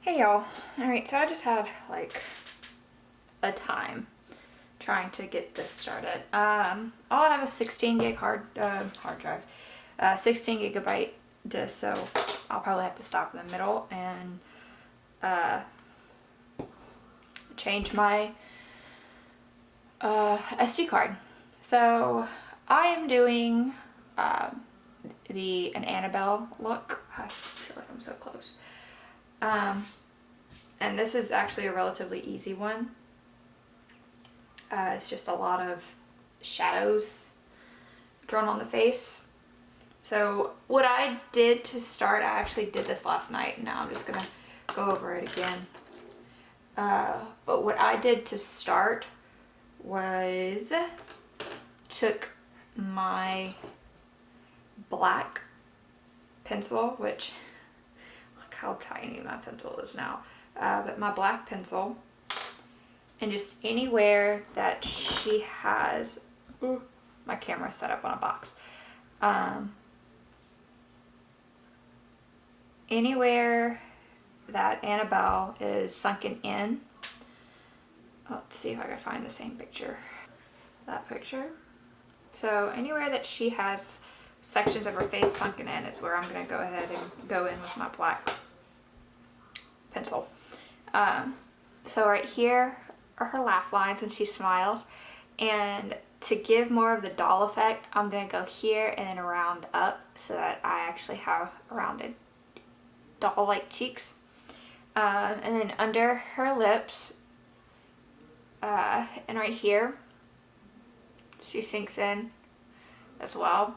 Hey y'all. Alright, so I just had like a time trying to get this started. All I have is 16 gig hard drives, 16 gigabyte disk, so I'll probably have to stop in the middle and change my SD card. So I am doing an Annabell look. I feel like I'm so close. And this is actually a relatively easy one. It's just a lot of shadows drawn on the face. So what I did to start, I actually did this last night, and now I'm just gonna go over it again. But what I did to start was took my black pencil, which look how tiny my pencil is now, but my black pencil, and just anywhere that she has, ooh, my camera set up on a box, anywhere that Annabell is sunken in. Let's see if I can find the same picture. That picture. So anywhere that she has sections of her face sunken in is where I'm going to go ahead and go in with my black pencil. So right here are her laugh lines when she smiles, and to give more of the doll effect, I'm going to go here and then round up so that I actually have rounded doll-like cheeks. And then under her lips, and right here, she sinks in as well.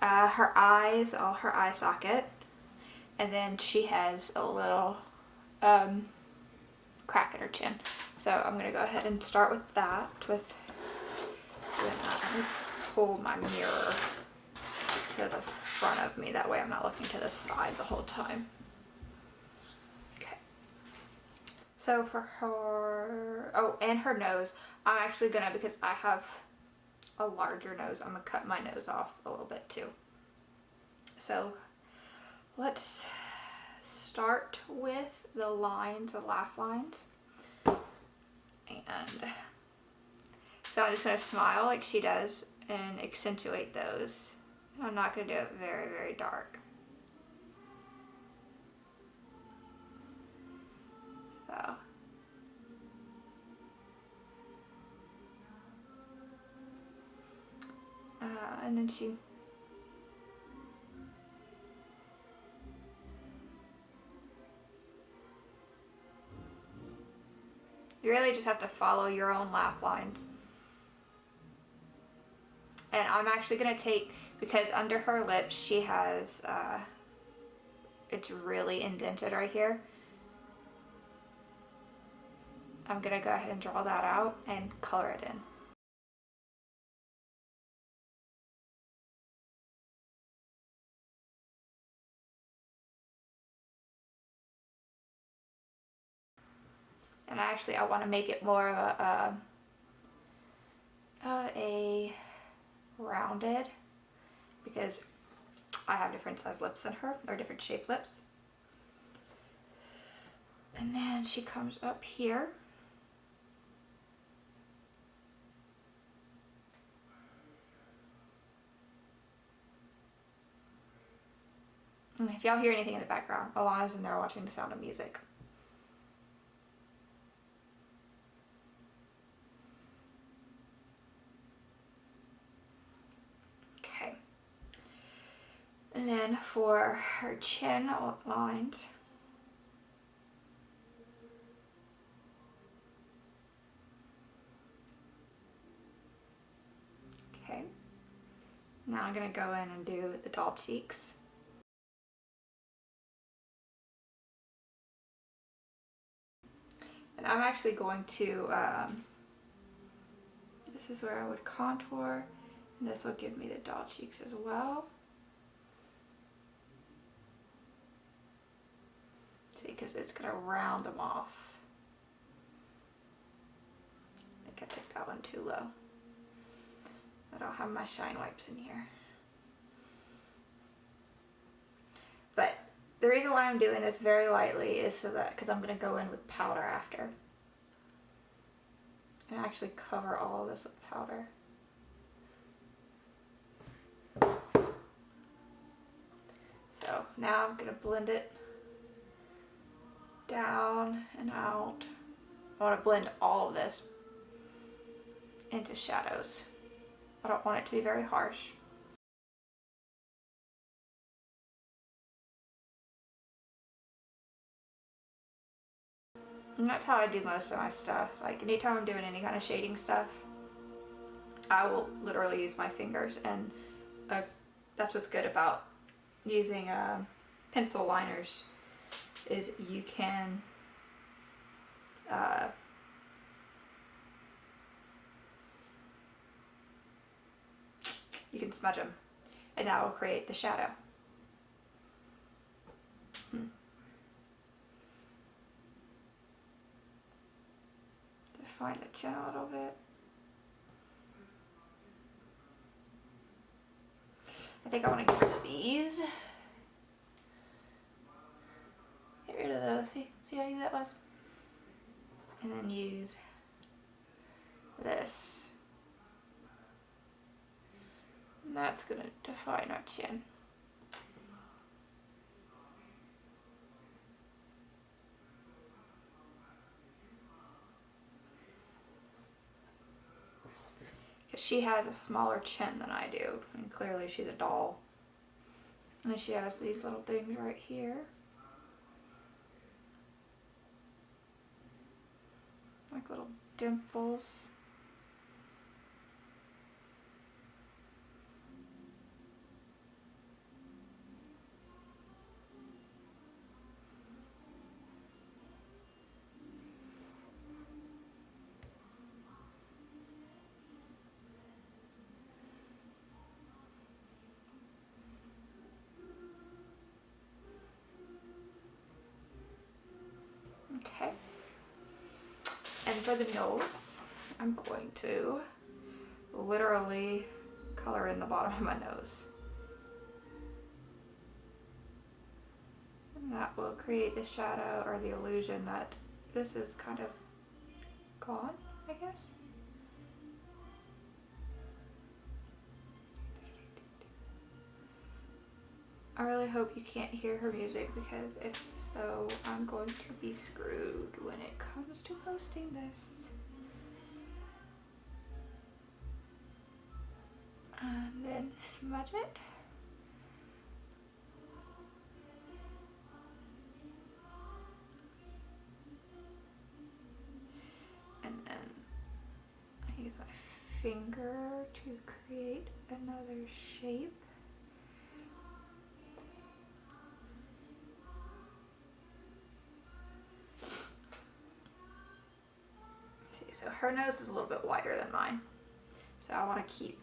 Her eyes, all her eye socket, and then she has a little crack in her chin. So I'm gonna go ahead and start with that. With that, let me pull my mirror to the front of me. That way I'm not looking to the side the whole time. Okay. So for her, oh, and her nose, I'm actually gonna, because I have a larger nose, I'm gonna cut my nose off a little bit too. So let's start with the lines, the laugh lines. And so I'm just gonna smile like she does and accentuate those. I'm not gonna do it very, very dark. So. And then she, you really just have to follow your own laugh lines. And I'm actually gonna take, because under her lips she has, it's really indented right here. I'm gonna go ahead and draw that out and color it in. And actually I want to make it more of a rounded, because I have different size lips than her, or different shaped lips. And then she comes up here. And if y'all hear anything in the background, Alana's in there watching The Sound of Music. Okay. And then for her chin lines, okay. Now I'm gonna go in and do the doll cheeks. And I'm actually going to, this is where I would contour, and this will give me the doll cheeks as well. See, because it's gonna round them off. I think I took that one too low. I don't have my shine wipes in here. But the reason why I'm doing this very lightly is so that, because I'm going to go in with powder after. And actually cover all of this with powder. So now I'm going to blend it down and out. I want to blend all of this into shadows. I don't want it to be very harsh. And that's how I do most of my stuff. Like anytime I'm doing any kind of shading stuff, I will literally use my fingers, and that's what's good about using pencil liners, is you can smudge them, and that will create the shadow. Define the chin a little bit. I think I want to get rid of these. Get rid of those. See how easy that was? And then use this. And that's going to define our chin. Because she has a smaller chin than I do, and clearly she's a doll. And then she has these little things right here. Like little dimples. Okay. And for the nose, I'm going to literally color in the bottom of my nose. And that will create the shadow, or the illusion that this is kind of gone, I guess. I really hope you can't hear her music, because if so, I'm going to be screwed when it comes to posting this. And then smudge it. And then I use my finger to create another shape. So her nose is a little bit wider than mine. So I want to keep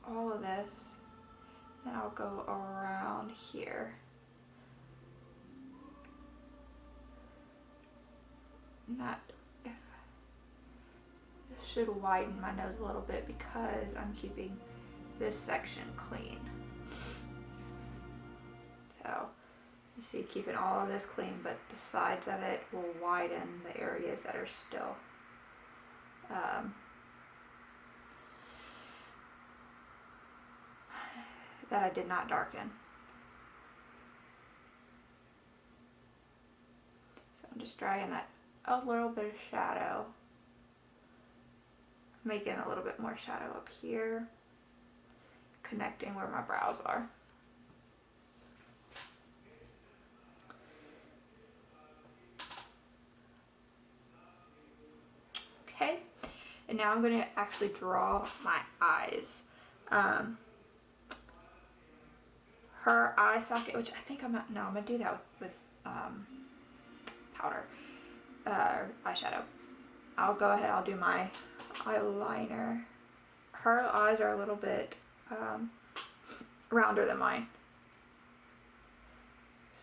all of this, and I'll go around here. And that, if this should widen my nose a little bit, because I'm keeping this section clean. So you see, keeping all of this clean, but the sides of it will widen the areas that are still that I did not darken. So I'm just dragging that a little bit of shadow, making a little bit more shadow up here, connecting where my brows are. Okay, and now I'm going to actually draw my eyes. Her eye socket, which I think I'm not, no, I'm going to do that with powder, eyeshadow. I'll go ahead, I'll do my eyeliner. Her eyes are a little bit rounder than mine.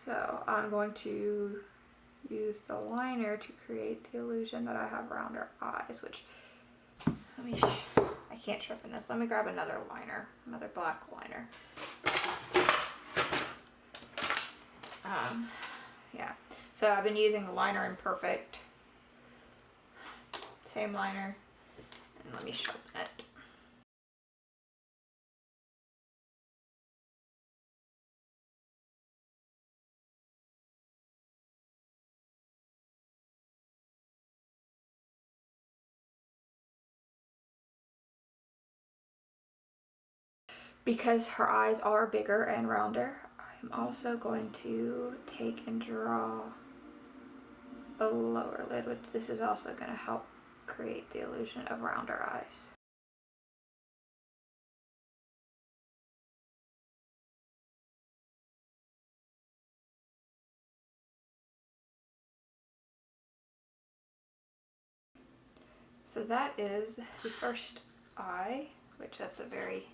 So I'm going to use the liner to create the illusion that I have rounder eyes, which, let me, I can't sharpen this. Let me grab another liner, another black liner. Yeah. So I've been using the liner in Perfect. Same liner. And let me sharpen it. Because her eyes are bigger and rounder, I'm also going to take and draw a lower lid, which this is also going to help create the illusion of rounder eyes. So that is the first eye, which that's a very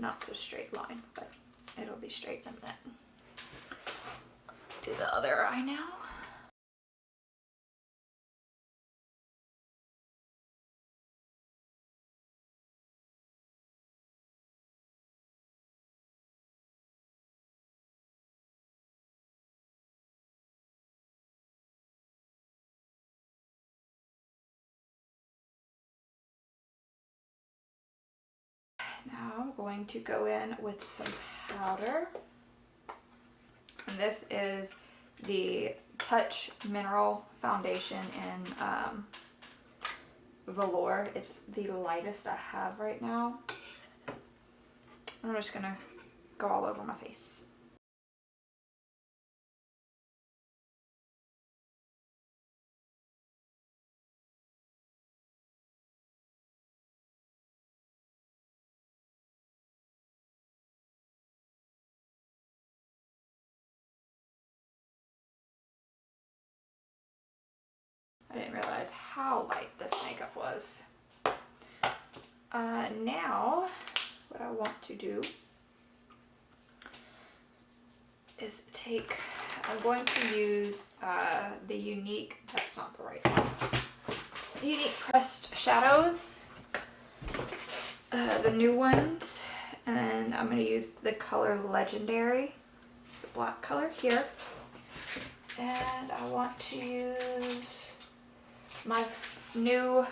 not so straight line, but it'll be straight in a minute. Do the other eye now. Now I'm going to go in with some powder. And this is the Touch Mineral Foundation in Velour. It's the lightest I have right now. I'm just gonna go all over my face. I didn't realize how light this makeup was. Now, what I want to do is I'm going to use the Younique, that's not the right one, the Younique Pressed Shadows, the new ones, and I'm going to use the color Legendary, it's a black color here, and I want to use my new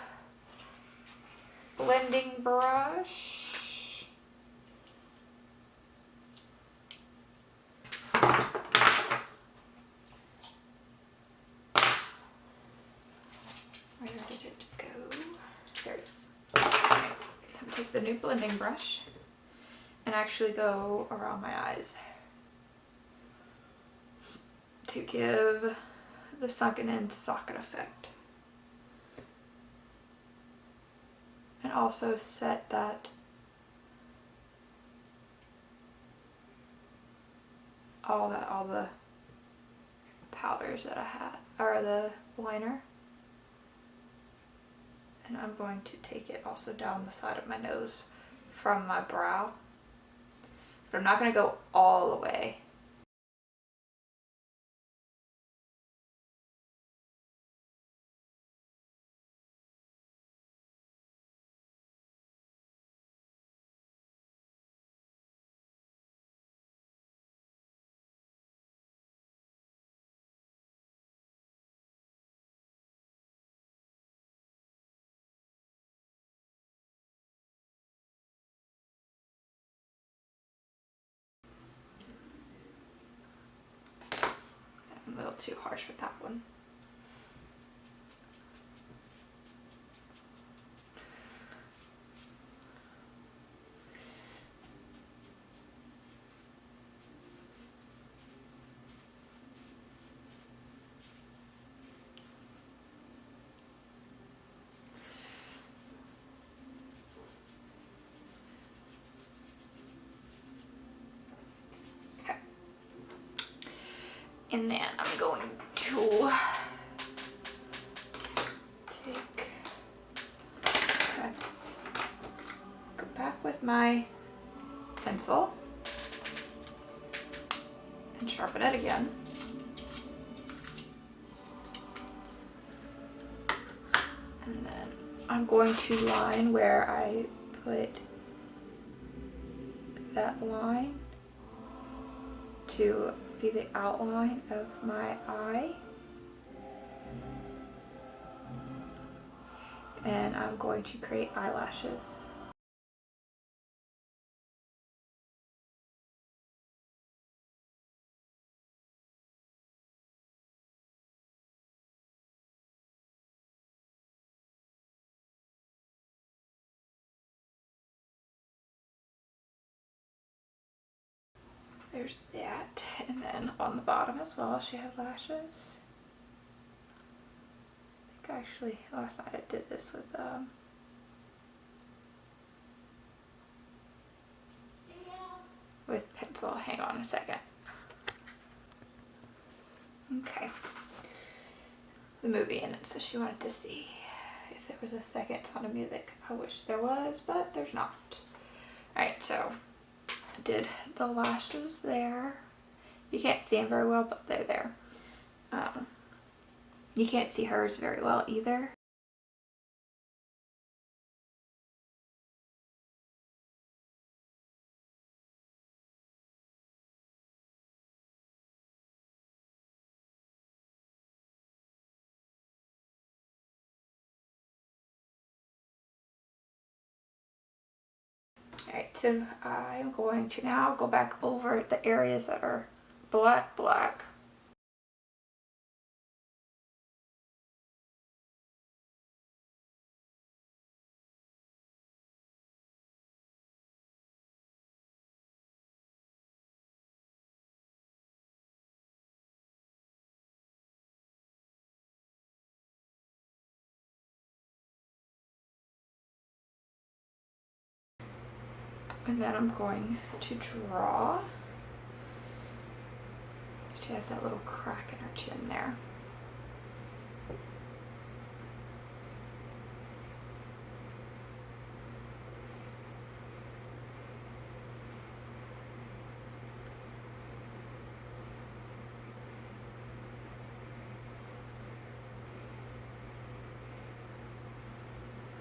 blending brush. Where did it go? There it is. I'm going to take the new blending brush and actually go around my eyes to give the sunken in socket effect. And also set that all the powders that I had, or the liner. And I'm going to take it also down the side of my nose from my brow. But I'm not going to go all the way. I'm a little too harsh with that one. And then I'm going to go back with my pencil and sharpen it again. And then I'm going to line where I put that line to be the outline of my eye. And I'm going to create eyelashes. There's that, and then on the bottom as well she has lashes. I think actually last night I did this with pencil. Hang on a second. Okay. The movie in it, so she wanted to see if there was a second Sound of Music. I wish there was, but there's not. Alright, so I did the lashes there. You can't see them very well, but they're there. You can't see hers very well either. Alright, so I'm going to now go back over the areas that are black. And then I'm going to draw. She has that little crack in her chin there.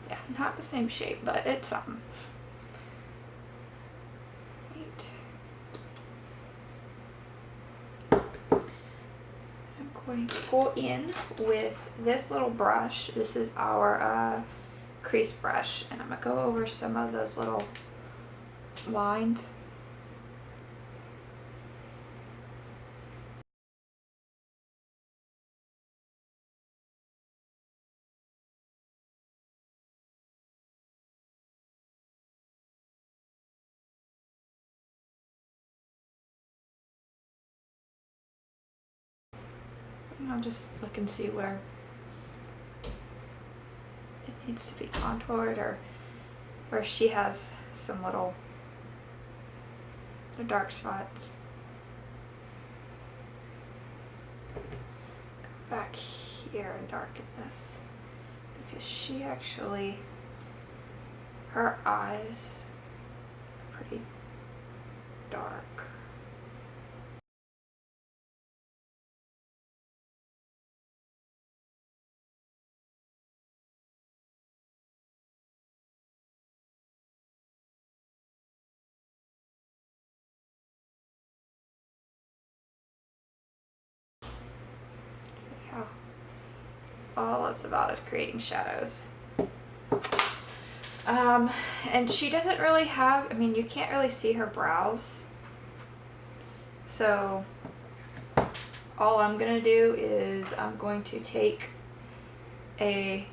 Yeah, not the same shape, but it's something. Going to go in with this little brush. This is our crease brush, and I'm going to go over some of those little lines. And I'll just look and see where it needs to be contoured, or where she has some little dark spots. Go back here and darken this, because she actually, her eyes are pretty dark. All it's about is creating shadows. And she doesn't really have, I mean, you can't really see her brows. So all I'm gonna do is I'm going to take this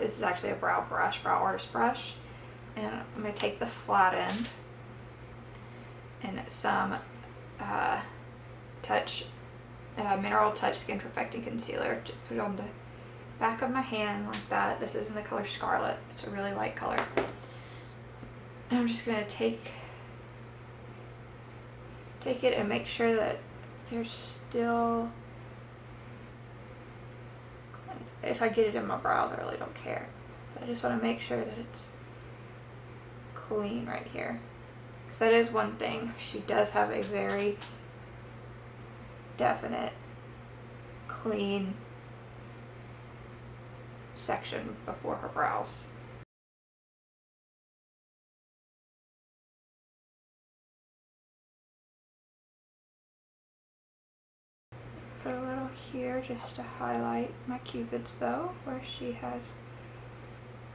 is actually a brow artist brush, and I'm gonna take the flat end and some Mineral Touch Skin Perfecting Concealer. Just put it on the back of my hand like that. This is in the color Scarlet. It's a really light color. And I'm just gonna take it and make sure that there's still, if I get it in my brows, I really don't care. But I just want to make sure that it's clean right here. Because that is one thing. She does have a very definite, clean section before her brows. Put a little here just to highlight my Cupid's bow where she has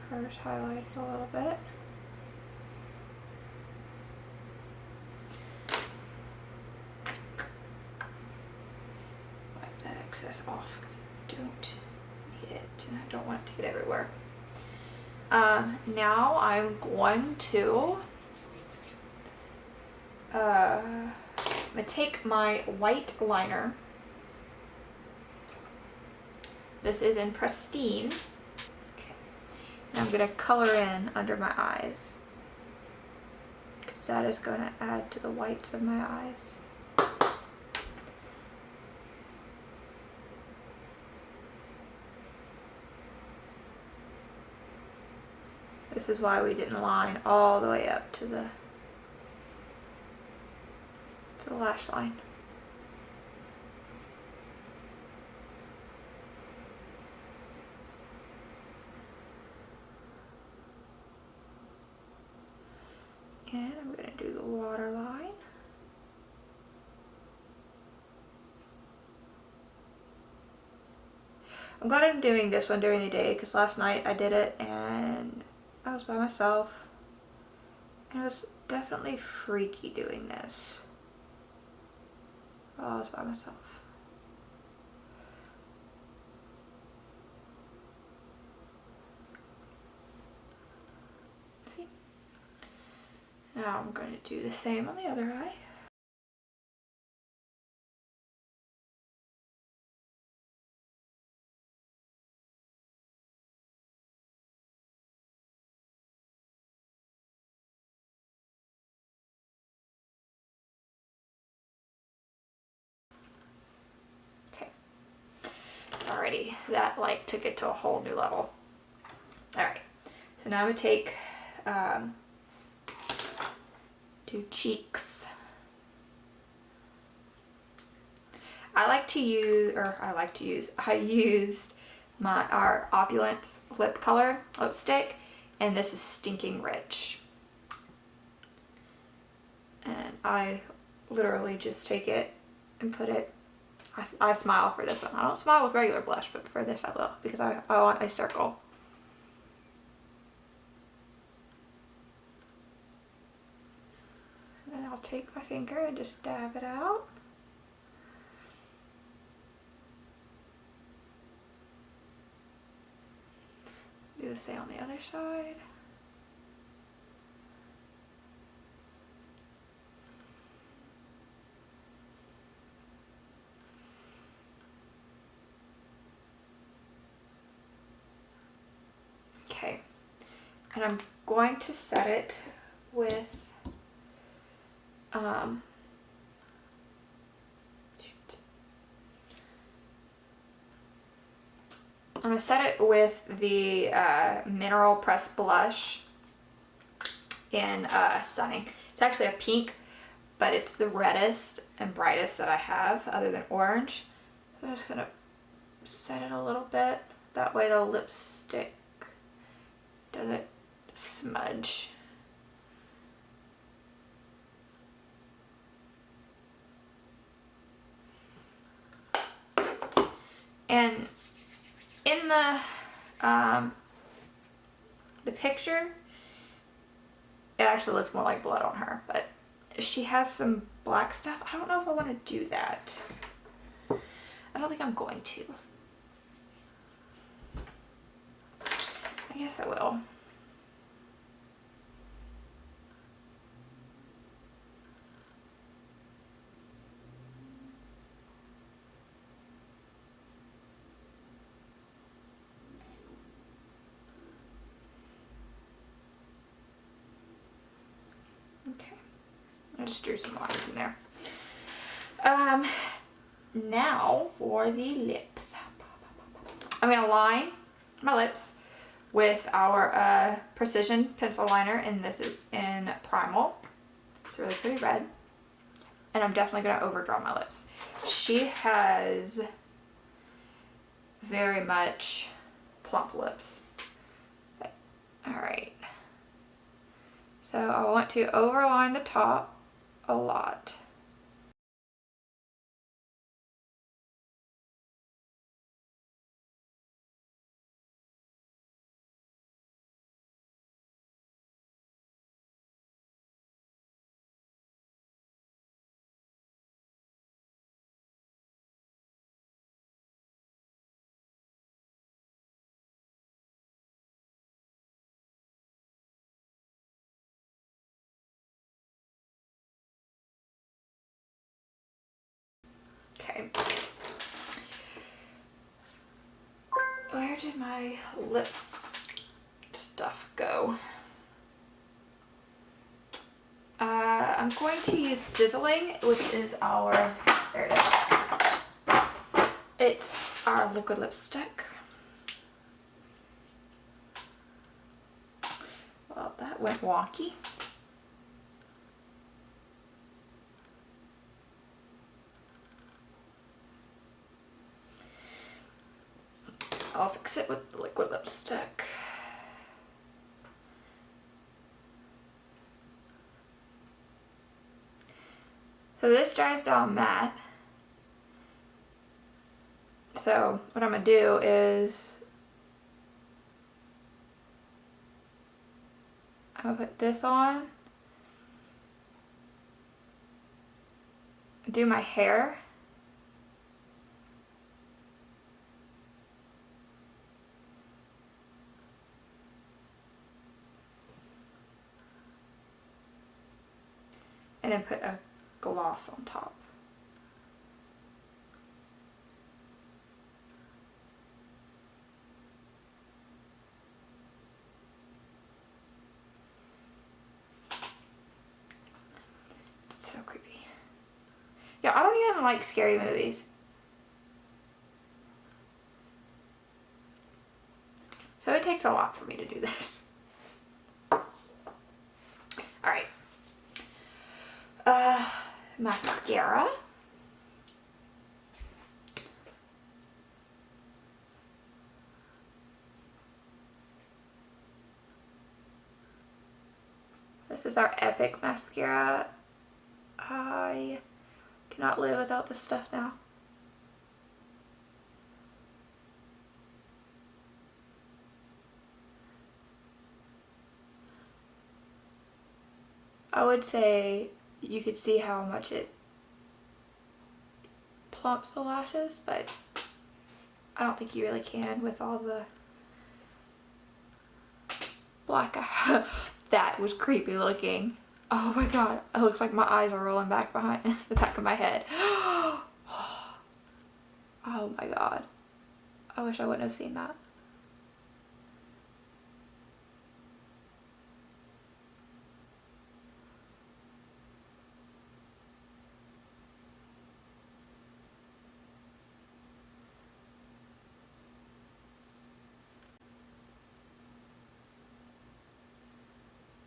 hers highlighted a little bit. Wipe that excess off because I don't need it and I don't want it to get everywhere. Now I'm going to I'm gonna take my white liner. This is in Pristine. Okay. And I'm gonna color in under my eyes, because that is gonna add to the whites of my eyes. This is why we didn't line all the way up to the lash line. And I'm going to do the waterline. I'm glad I'm doing this one during the day because last night I did it and I was by myself. And it was definitely freaky doing this while I was by myself. See? Now I'm going to do the same on the other eye. Alrighty, that like took it to a whole new level. Alright, so now I'm gonna take do cheeks. I used our Opulence lip color lipstick, and this is Stinking Rich. And I literally just take it and put it. I smile for this one. I don't smile with regular blush, but for this I will, because I want a circle. And then I'll take my finger and just dab it out. Do the same on the other side. Okay, and I'm going to set it with I'm going to set it with the Mineral Press Blush in Stunning. It's actually a pink, but it's the reddest and brightest that I have other than orange. So I'm just going to set it a little bit. That way the lipstick doesn't smudge. And in the picture, it actually looks more like blood on her, but she has some black stuff. I don't know if I want to do that. I don't think I'm going to. I guess I will. Okay, I just drew some lines in there. Now for the lips. I'm gonna line my lips with our Precision pencil liner, and this is in Primal. It's really pretty red, and I'm definitely gonna overdraw my lips. She has very much plump lips. Alright, so I want to overline the top a lot. Okay. Where did my lips stuff go? I'm going to use Sizzling, which is our, there it is. It's our liquid lipstick. Well, that went wonky. I'll fix it with the liquid lipstick. So this dries down matte. So what I'm gonna do is I'm gonna put this on, do my hair, and then put a gloss on top. It's so creepy. Yeah, I don't even like scary movies. So it takes a lot for me to do this. Alright. Mascara. This is our Epic mascara. I cannot live without this stuff now. I would say you could see how much it plumps the lashes, but I don't think you really can with all the black eye. That was creepy looking. Oh my god, it looks like my eyes are rolling back behind the back of my head. Oh my god. I wish I wouldn't have seen that.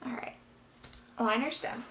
Alright, liner's done.